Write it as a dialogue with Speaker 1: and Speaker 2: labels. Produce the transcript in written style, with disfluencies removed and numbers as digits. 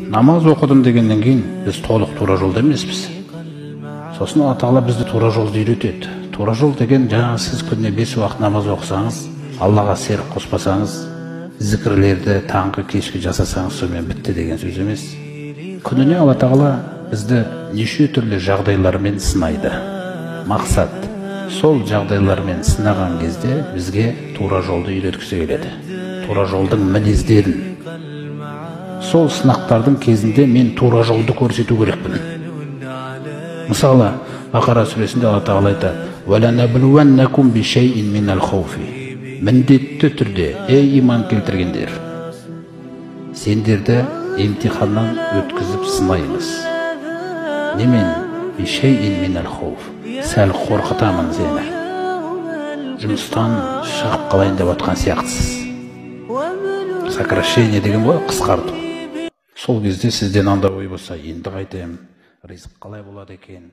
Speaker 1: намаз оқыдым дегеннен кейін біз толық тура жолда емеспіз. Сосын Алла Тағала бізді тура жолды үйретеді. Тура жол деген жаңағы сіз күніне 5 уақыт намаз оқысаңыз, Аллаға серік қоспасаңыз, зікірлерді таңғы кешкі жасасаңыз, сонымен бітті деген сөз емес. Күніне Алла Тағала бізді неше түрлі жағдайлармен сынайды. Мақсат сол жағдайлармен сынаған кезде бізге тура жолды үйреткісі келеді. Тура жолдың мінездерін. Сол сынақтардың кезінде мен тура жолды көрсету керекпін. Мысалы, Бақара сүресінде Алла Тағала айтады: "Валанаблуаннакум бишайин минал хауфи". Міндетті түрде, ей иман келтіргендер, сендерді емтиханнан өткізіп сынаймыз. Немен? Бишайин минал хауф. Сәл қорқытамын сені. Жұмыстан шығып қалайын деп отқан сияқтысыз. Сокращение деген ғой, қысқарту. Сол кезде сізден андай ой болса, енді қайтем, ризық қалай болады екен?